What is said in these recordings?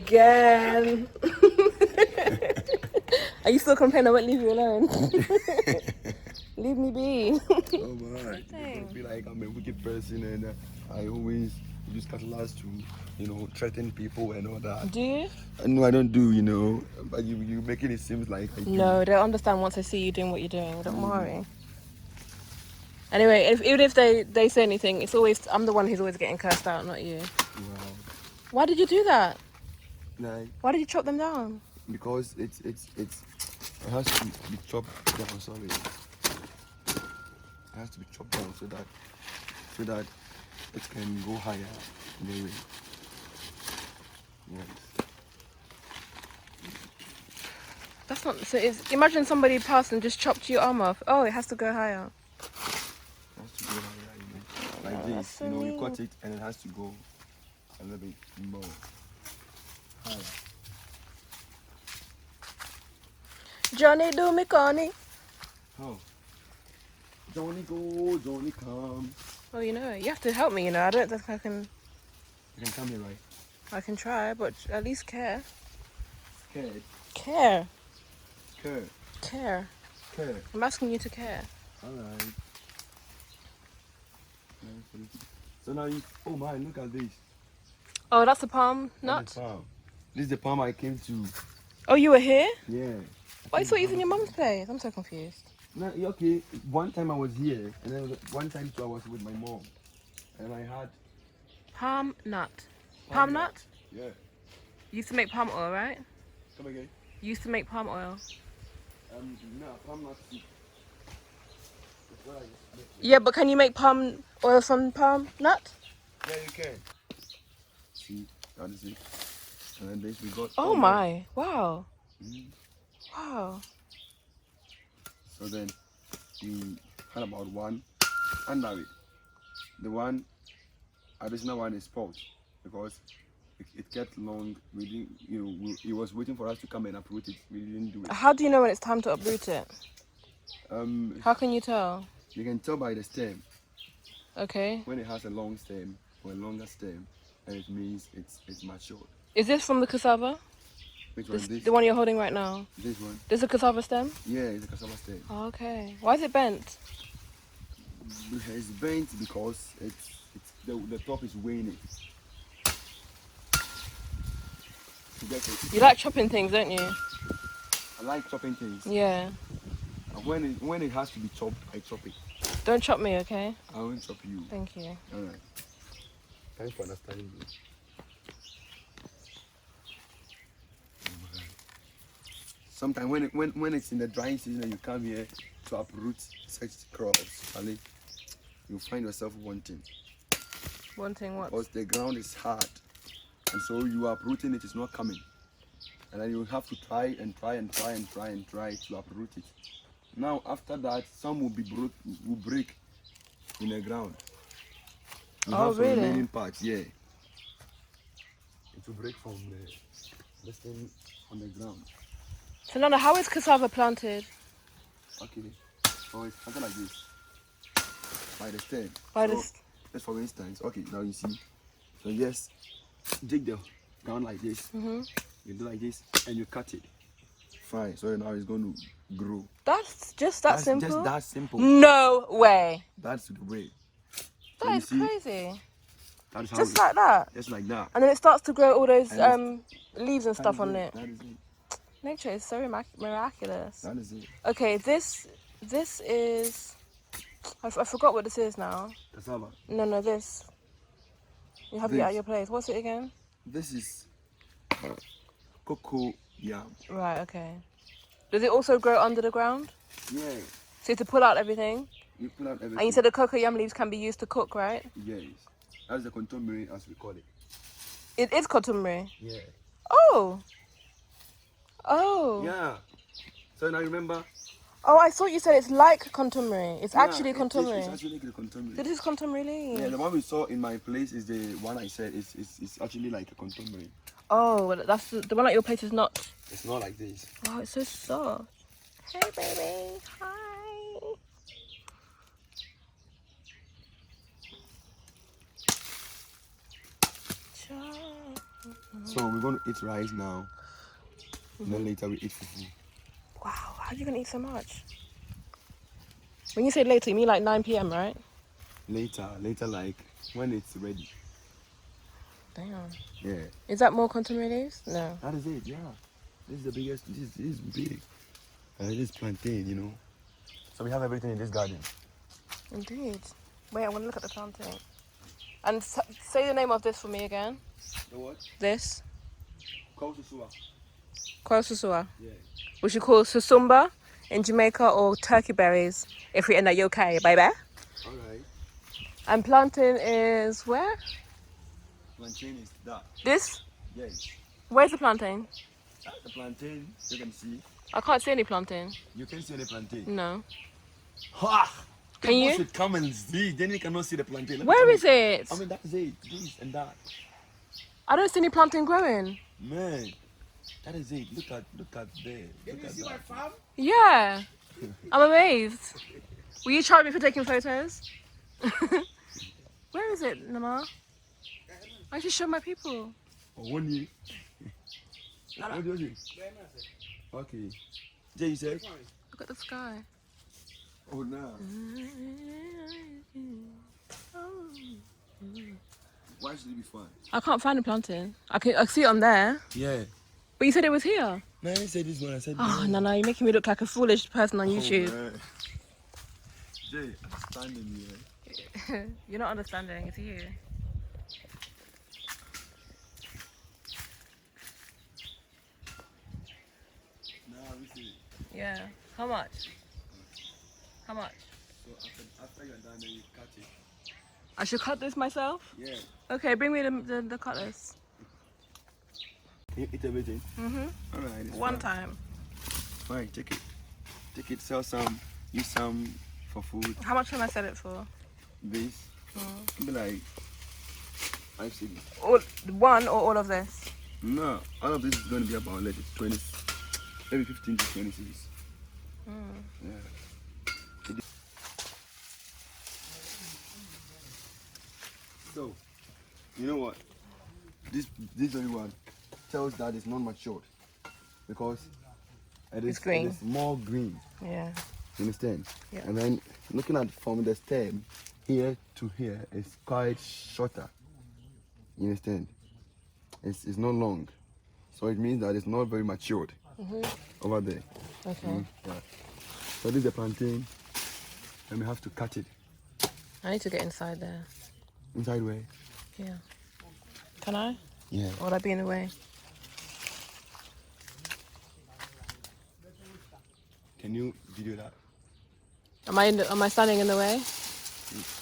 again. Are you still complaining I won't leave you alone? Leave me be. Oh my! I don't feel like I'm a wicked person, and I always use cutlass to, threaten people and all that. Do you? No, I don't do, but you making it seem like I do. No, they'll understand once they see you doing what you're doing. Don't worry. Anyway, even if they say anything, it's always I'm the one who's always getting cursed out, not you. Wow. Why did you do that? Like, Why did you chop them down? because it has to be chopped down. Sorry, it has to be chopped down so that it can go higher in the way. Yes. That's not so. Imagine somebody passed and just chopped your arm off. Oh, it has to go higher. It has to go higher, like this. So You mean. cut it and it has to go a little bit more higher. Johnny do me corny. Oh, Johnny go, Johnny come. Oh, you have to help me. I don't think I can. You can come here, right? I can try, but at least care. Care, Care. care, Care. care. I'm asking you to care. All right. So now oh my, look at this. Oh, that's the palm nut. That's the palm. This is the palm I came to. Oh, you were here? Yeah. Why thought you was in your mum's place? I'm so confused. No, okay. One time I was here, and then one time too I was with my mom, and I had Palm nut. Palm nut? Yeah. You used to make palm oil, right? Come again. You used to make palm oil. No, palm nut seed. That's what I used to make. Yeah, but can you make palm oil from palm nut? Yeah, you can. See, that is it. And then this we got. Oh my! Wow! Mm. Wow! So then we had about one under it. The one additional one is pot because it kept long. We didn't, he was waiting for us to come and uproot it. We didn't do it. How do you know when it's time to uproot it? How can you tell? You can tell by the stem. Okay. When it has a long stem or a longer stem, and it means it's matured. Is this from the cassava? Which one? This? The one you're holding right now? This one? This is a cassava stem? Yeah, it's a cassava stem. Oh, okay. Why is it bent? It's bent because the top is waning. You get it? You like chopping things, don't you? I like chopping things. Yeah. And when it has to be chopped, I chop it. Don't chop me, okay? I won't chop you. Thank you. All right. Thanks for understanding me. Sometimes when it's in the drying season and you come here to uproot such crops, Ali, you find yourself wanting. Wanting what? Because the ground is hard, and so you are uprooting it is not coming, and then you have to try and try to uproot it. Now after that, some will break in the ground. You Oh, have some really? remaining parts, yeah. It will break from this thing on the ground. So Nana, how is cassava planted? Okay. So it's something like this. By the stem. By so, this. Just for instance, okay, now you see. So yes, dig the ground like this. Mhm. You do like this and you cut it. Fine. So now it's going to grow. That's just that simple? Just that simple. No way. That's the way. That is crazy. That is how Just like that. Just like that. And then it starts to grow all those And leaves and stuff on it. That is it. Nature is so miraculous. That is it. Okay, this is. I forgot what this is now. Cassava. No, this. You have it at your place. What's it again? This is cocoa yam. Right. Okay. Does it also grow under the ground? Yeah. So to pull out everything. You pull out everything. And you said the cocoa yam leaves can be used to cook, right? Yes. That's the contemporary as we call it. It is cottonberry. Yeah. Oh. Oh. Yeah. So now remember. Oh, I thought you said it's like contemporary. It's actually It's contemporary. actually the contemporary. This is contemporary leaves. Yeah, the one we saw in my place is the one I said it's actually like a contemporary. Oh, well, that's the one at your place is not. It's not like this. Wow, it's so soft. Hey, baby. Hi. So we're going to eat rice now. And then later we eat fufu. Wow, how are you gonna eat so much? When you say later, you mean like 9 p.m., right? Later like when it's ready. Damn. Yeah. Is that more contemporaries? No. That is it, yeah. This is the biggest, this is big. This is plantain, you know. So we have everything in this garden. Indeed. Wait, I want to look at the plantain. And say the name of this for me again. The what? This. Kaususua. Susua. Yeah. Which you call susumba in Jamaica or turkey berries if you're in the UK, baby. Alright. And plantain is where? Plantain is that. This? Yes. Where's the plantain? That's the plantain you can see. I can't see any plantain. You can see any plantain. No. Ha! Can you? Should come and see, then you cannot see the plantain. Where is it? I mean, that's it. This and that. I don't see any plantain growing. Man, that is it. Look at there. Look at that. farm? Yeah. I'm amazed. Will you charge me for taking photos? Where is it, Nama? I should show my people. Oh, 1 year. What do you say? Okay. Jay, you said? Look at the sky. Oh, no. Why should it be fun? I can't find a plantain. I see it on there. Yeah. But you said it was here. No, I didn't say this one. I said Oh, no, you're making me look like a foolish person on YouTube. Man. Jay, I'm standing here. You're not understanding, it's you. Nah, we see. Yeah. How much? How much? So after you're done, then you cut it. I should cut this myself? Yeah. Okay, bring me the cutters. Can you eat everything? Mm-hmm. Alright. One time. Fine, take it. Take it, sell some, use some for food. How much can I sell it for? This. Be like 5 cities. All, one or all of this? No, all of this is going to be about like 20, maybe 15 to 20 cities. Yeah. So, you know what? This very one tells that it's not matured because It's green. It is more green. Yeah. You understand? Yeah. And then looking at from the stem here to here is quite shorter. You understand? It's not long, so it means that it's not very matured over there. Okay. Yeah. So this is the plantain, and we have to cut it. I need to get inside there. Inside way? Yeah. Can I? Yeah. Or would I be in the way? Can you video that? Am I standing in the way?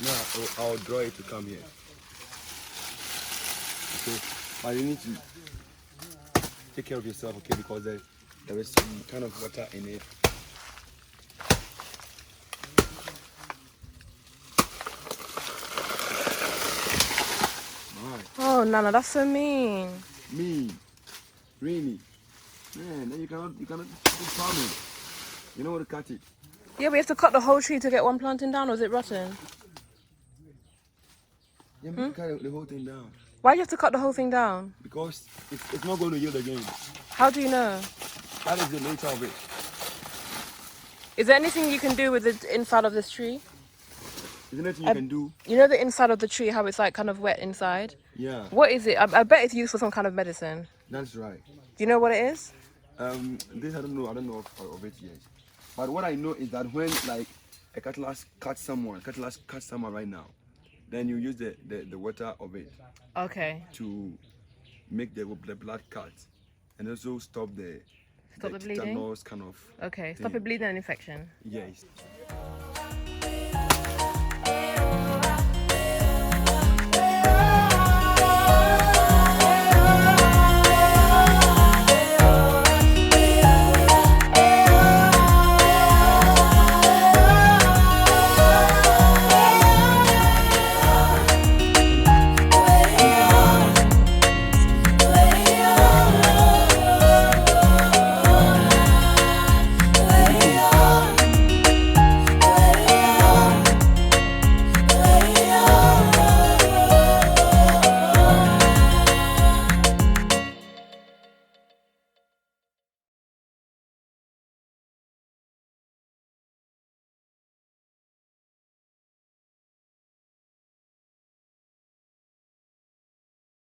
No, I'll draw it to come here. Okay, but you need to take care of yourself, okay? Because there is some kind of water in it. Alright. Oh, Nana, that's so mean. Me, really, man. Then you cannot do farming. You know what to cut it. Yeah, we have to cut the whole tree to get one planting down, or is it rotten? Yeah, but you cut the whole thing down Why do you have to cut the whole thing down? because it's not going to yield again. How do you know? That is the nature of it. Is there anything you can do with the inside of this tree? Is there anything you can do? You know the inside of the tree, how it's like kind of wet inside? Yeah, What is it? I bet it's used for some kind of medicine. that's right. Do you know what it is? This I don't know of it yet. But what I know is that when like a cutlass cuts someone right now, then you use the water of it Okay. to make the blood cut and also stop the Stop the bleeding? tetanus kind of Okay. Stop thing. it bleeding and infection. Yes.